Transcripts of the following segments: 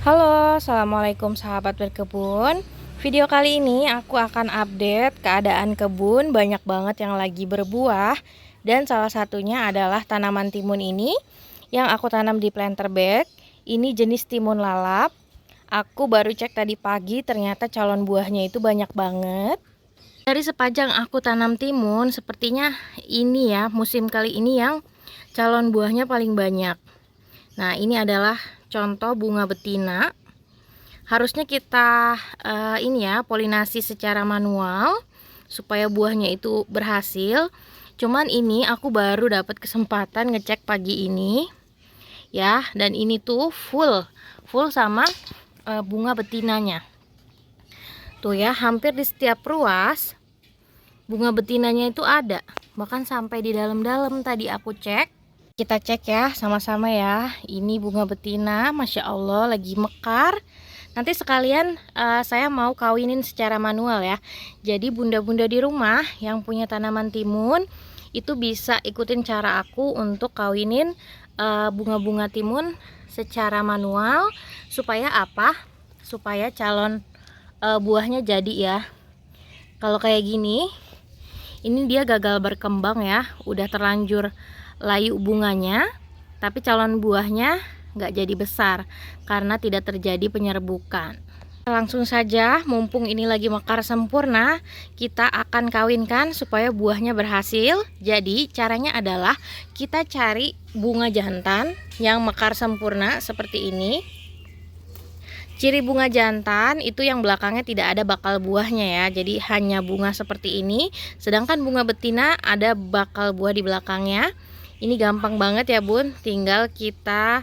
Halo, assalamualaikum sahabat berkebun. Video kali ini aku akan update keadaan kebun. Banyak banget yang lagi berbuah, dan salah satunya adalah tanaman timun ini yang aku tanam di planter bag. Ini jenis timun lalap. Aku baru cek tadi pagi, ternyata calon buahnya itu banyak banget. Dari sepanjang aku tanam timun, sepertinya ini ya, musim kali ini yang calon buahnya paling banyak. Nah, ini adalah contoh bunga betina. Harusnya kita ini ya, polinasi secara manual supaya buahnya itu berhasil. Cuman ini aku baru dapat kesempatan ngecek pagi ini ya, dan ini tuh full sama bunga betinanya. Tuh ya, hampir di setiap ruas bunga betinanya itu ada. Bahkan sampai di dalam-dalam tadi aku cek. Kita cek ya sama-sama ya. Ini bunga betina, Masya Allah lagi mekar. Nanti sekalian saya mau kawinin secara manual ya. Jadi bunda-bunda di rumah yang punya tanaman timun itu bisa ikutin cara aku untuk kawinin bunga-bunga timun secara manual. Supaya apa? Supaya calon buahnya jadi ya. Kalau kayak gini, ini dia gagal berkembang ya. Udah terlanjur layu bunganya, tapi calon buahnya nggak jadi besar karena tidak terjadi penyerbukan. Langsung saja, mumpung ini lagi mekar sempurna, kita akan kawinkan supaya buahnya berhasil. Jadi caranya adalah kita cari bunga jantan yang mekar sempurna seperti ini. Ciri bunga jantan itu yang belakangnya tidak ada bakal buahnya ya, jadi hanya bunga seperti ini. Sedangkan bunga betina ada bakal buah di belakangnya. Ini gampang banget ya bun, tinggal kita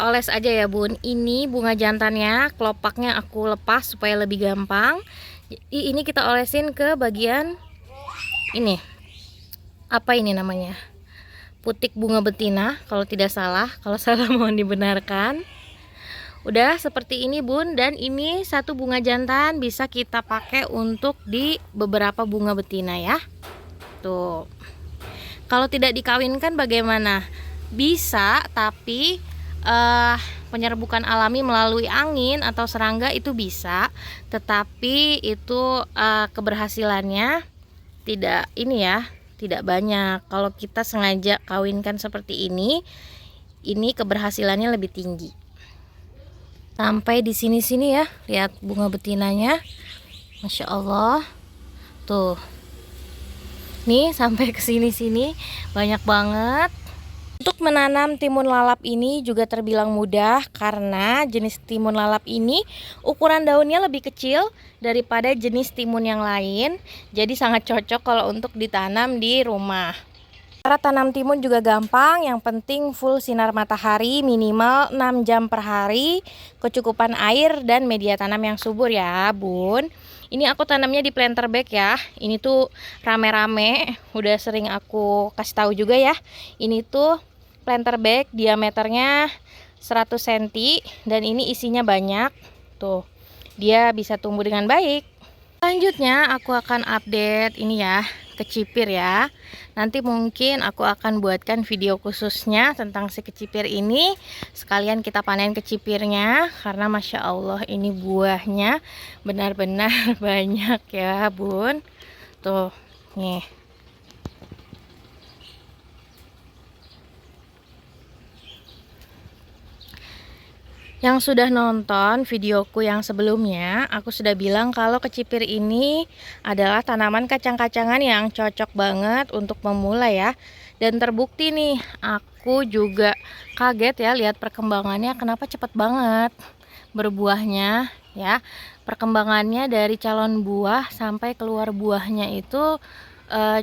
oles aja ya bun. Ini bunga jantannya, kelopaknya aku lepas supaya lebih gampang. Ini kita olesin ke bagian ini, apa ini namanya, putik bunga betina kalau tidak salah. Kalau salah mohon dibenarkan. Udah seperti ini bun, dan ini satu bunga jantan bisa kita pakai untuk di beberapa bunga betina ya. Tuh. Kalau tidak dikawinkan bagaimana? Bisa, tapi penyerbukan alami melalui angin atau serangga itu bisa, tetapi itu keberhasilannya tidak ini ya, tidak banyak. Kalau kita sengaja kawinkan seperti ini keberhasilannya lebih tinggi. Sampai di sini-sini ya, lihat bunga betinanya, Masya Allah. Tuh. Nih sampai ke sini-sini banyak banget. Untuk menanam timun lalap ini juga terbilang mudah karena jenis timun lalap ini ukuran daunnya lebih kecil daripada jenis timun yang lain. Jadi sangat cocok kalau untuk ditanam di rumah. Cara tanam timun juga gampang, yang penting full sinar matahari minimal 6 jam per hari, kecukupan air dan media tanam yang subur ya bun. Ini aku tanamnya di planter bag ya. Ini tuh rame-rame, udah sering aku kasih tahu juga ya. Ini tuh planter bag diameternya 100 cm dan ini isinya banyak. Tuh, dia bisa tumbuh dengan baik. Selanjutnya aku akan update ini ya, kecipir ya. Nanti mungkin aku akan buatkan video khususnya tentang si kecipir ini. Sekalian kita panen kecipirnya karena Masya Allah ini buahnya benar-benar banyak ya bun. Tuh nih. Yang sudah nonton videoku yang sebelumnya, aku sudah bilang kalau kecipir ini adalah tanaman kacang-kacangan yang cocok banget untuk memulai ya. Dan terbukti nih, aku juga kaget ya lihat perkembangannya, kenapa cepat banget berbuahnya ya. Perkembangannya dari calon buah sampai keluar buahnya itu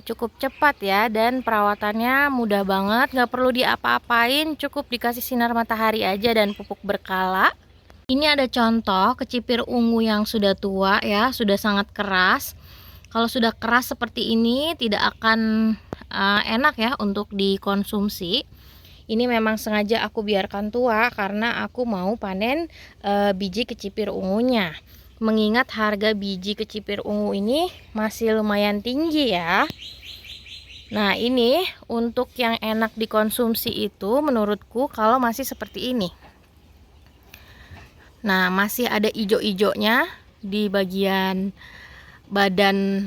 cukup cepat ya, dan perawatannya mudah banget, nggak perlu diapa-apain, cukup dikasih sinar matahari aja dan pupuk berkala. Ini ada contoh kecipir ungu yang sudah tua ya, sudah sangat keras. Kalau sudah keras seperti ini tidak akan enak ya untuk dikonsumsi. Ini memang sengaja aku biarkan tua karena aku mau panen biji kecipir ungunya. Mengingat harga biji kecipir ungu ini masih lumayan tinggi ya. Nah ini untuk yang enak dikonsumsi itu menurutku kalau masih seperti ini. Nah, masih ada ijo-ijonya di bagian badan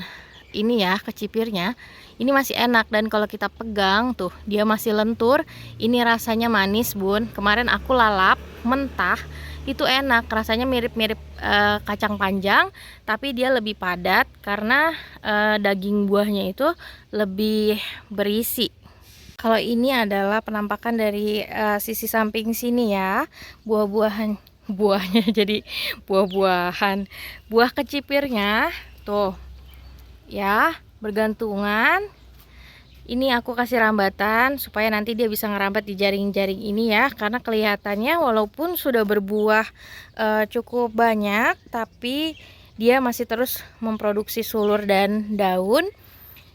ini ya, kecipirnya. Ini masih enak, dan kalau kita pegang tuh dia masih lentur. Ini rasanya manis bun. Kemarin aku lalap mentah, itu enak, rasanya mirip-mirip kacang panjang, tapi dia lebih padat karena daging buahnya itu lebih berisi. Kalau ini adalah penampakan dari sisi samping sini ya, buahnya jadi buah-buahan, buah kecipirnya tuh ya bergantungan. Ini aku kasih rambatan supaya nanti dia bisa ngerambat di jaring-jaring ini ya, karena kelihatannya walaupun sudah berbuah cukup banyak, tapi dia masih terus memproduksi sulur dan daun.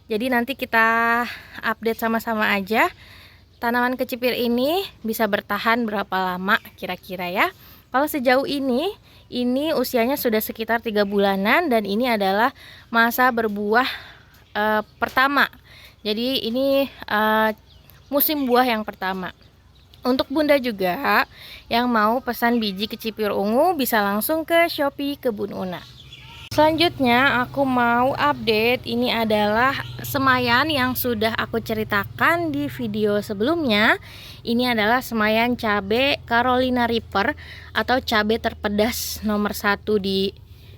Jadi nanti kita update sama-sama aja tanaman kecipir ini bisa bertahan berapa lama kira-kira ya. Kalau sejauh ini usianya sudah sekitar 3 bulanan, dan ini adalah masa berbuah pertama. Jadi ini musim buah yang pertama. Untuk bunda juga yang mau pesan biji kecipir ungu bisa langsung ke Shopee Kebun Una. Selanjutnya aku mau update, ini adalah semayan yang sudah aku ceritakan di video sebelumnya. Ini adalah semayan cabai Carolina Reaper atau cabai terpedas nomor 1 di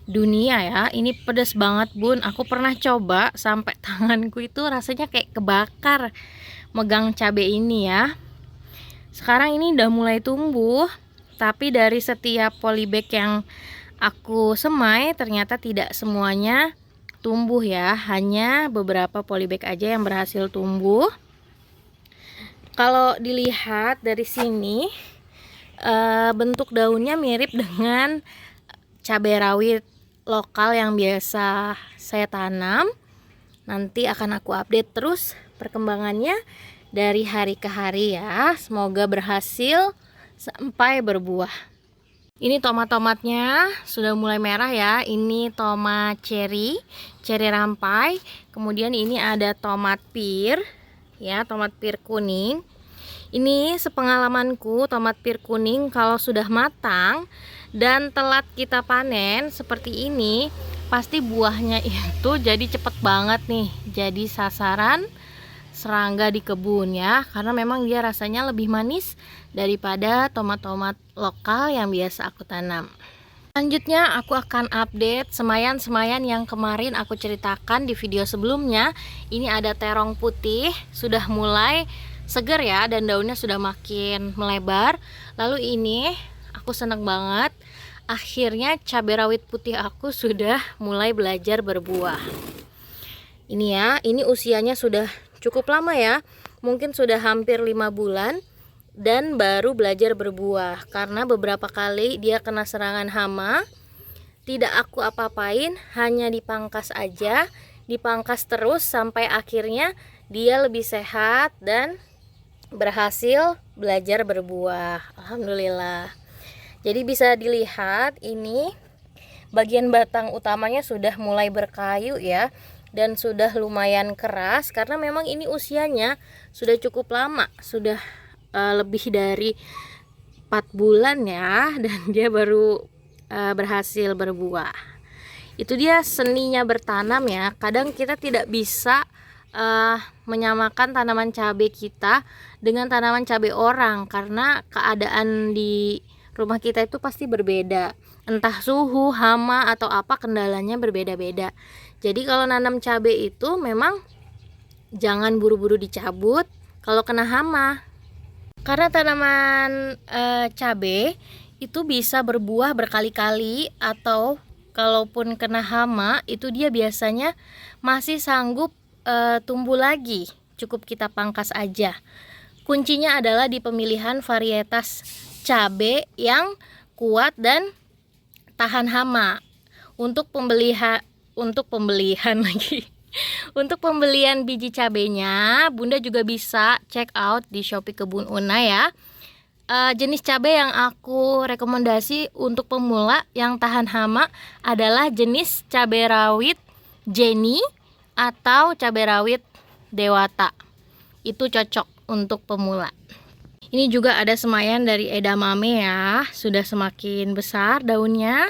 dunia ya. Ini pedas banget bun, aku pernah coba sampai tanganku itu rasanya kayak kebakar megang cabai ini ya. Sekarang ini udah mulai tumbuh, tapi dari setiap polybag yang aku semai ternyata tidak semuanya tumbuh ya, hanya beberapa polybag aja yang berhasil tumbuh. Kalau dilihat dari sini bentuk daunnya mirip dengan cabai rawit lokal yang biasa saya tanam. Nanti akan aku update terus perkembangannya dari hari ke hari ya. Semoga berhasil sampai berbuah. Ini tomat-tomatnya sudah mulai merah ya. Ini tomat cherry rampai. Kemudian ini ada tomat pir ya, tomat pir kuning. Ini sepengalamanku, tomat pir kuning kalau sudah matang dan telat kita panen seperti ini, pasti buahnya itu jadi cepet banget nih, jadi sasaran serangga di kebun ya, karena memang dia rasanya lebih manis daripada tomat-tomat lokal yang biasa aku tanam. Selanjutnya aku akan update semayan-semayan yang kemarin aku ceritakan di video sebelumnya. Ini ada terong putih, sudah mulai seger ya, dan daunnya sudah makin melebar. Lalu ini aku seneng banget, akhirnya cabai rawit putih aku sudah mulai belajar berbuah. Ini ya, ini usianya sudah cukup lama ya, mungkin sudah hampir 5 bulan dan baru belajar berbuah karena beberapa kali dia kena serangan hama. Tidak aku apa-apain, hanya dipangkas aja, dipangkas terus sampai akhirnya dia lebih sehat dan berhasil belajar berbuah. Alhamdulillah. Jadi bisa dilihat ini bagian batang utamanya sudah mulai berkayu ya, dan sudah lumayan keras karena memang ini usianya sudah cukup lama, sudah lebih dari 4 bulan ya, dan dia baru berhasil berbuah. Itu dia seninya bertanam ya. Kadang kita tidak bisa menyamakan tanaman cabai kita dengan tanaman cabai orang karena keadaan di rumah kita itu pasti berbeda. Entah suhu, hama atau apa, kendalanya berbeda-beda. Jadi kalau nanam cabai itu memang jangan buru-buru dicabut kalau kena hama. Karena tanaman cabai itu bisa berbuah berkali-kali, atau kalaupun kena hama itu dia biasanya masih sanggup tumbuh lagi. Cukup kita pangkas aja. Kuncinya adalah di pemilihan varietas cabai yang kuat dan tahan hama. Untuk pembelian lagi. Untuk pembelian biji cabenya, bunda juga bisa check out di Shopee Kebun Una ya. Jenis cabai yang aku rekomendasi untuk pemula yang tahan hama adalah jenis cabai rawit Jenny atau cabai rawit Dewata. Itu cocok untuk pemula. Ini juga ada semayan dari edamame ya, sudah semakin besar daunnya.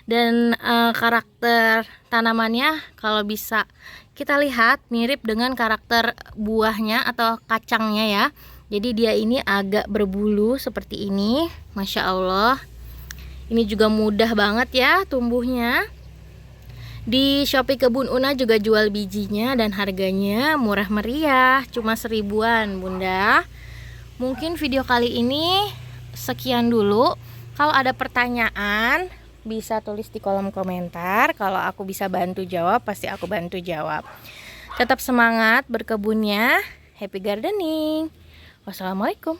Dan karakter tanamannya kalau bisa kita lihat mirip dengan karakter buahnya atau kacangnya ya. Jadi dia ini agak berbulu seperti ini, Masya Allah. Ini juga mudah banget ya tumbuhnya. Di Shopee Kebun Una juga jual bijinya dan harganya murah meriah, cuma 1000-an Bunda. Mungkin video kali ini sekian dulu. Kalau ada pertanyaan bisa tulis di kolom komentar. Kalau aku bisa bantu jawab, pasti aku bantu jawab. Tetap semangat berkebunnya. Happy gardening. Wassalamualaikum.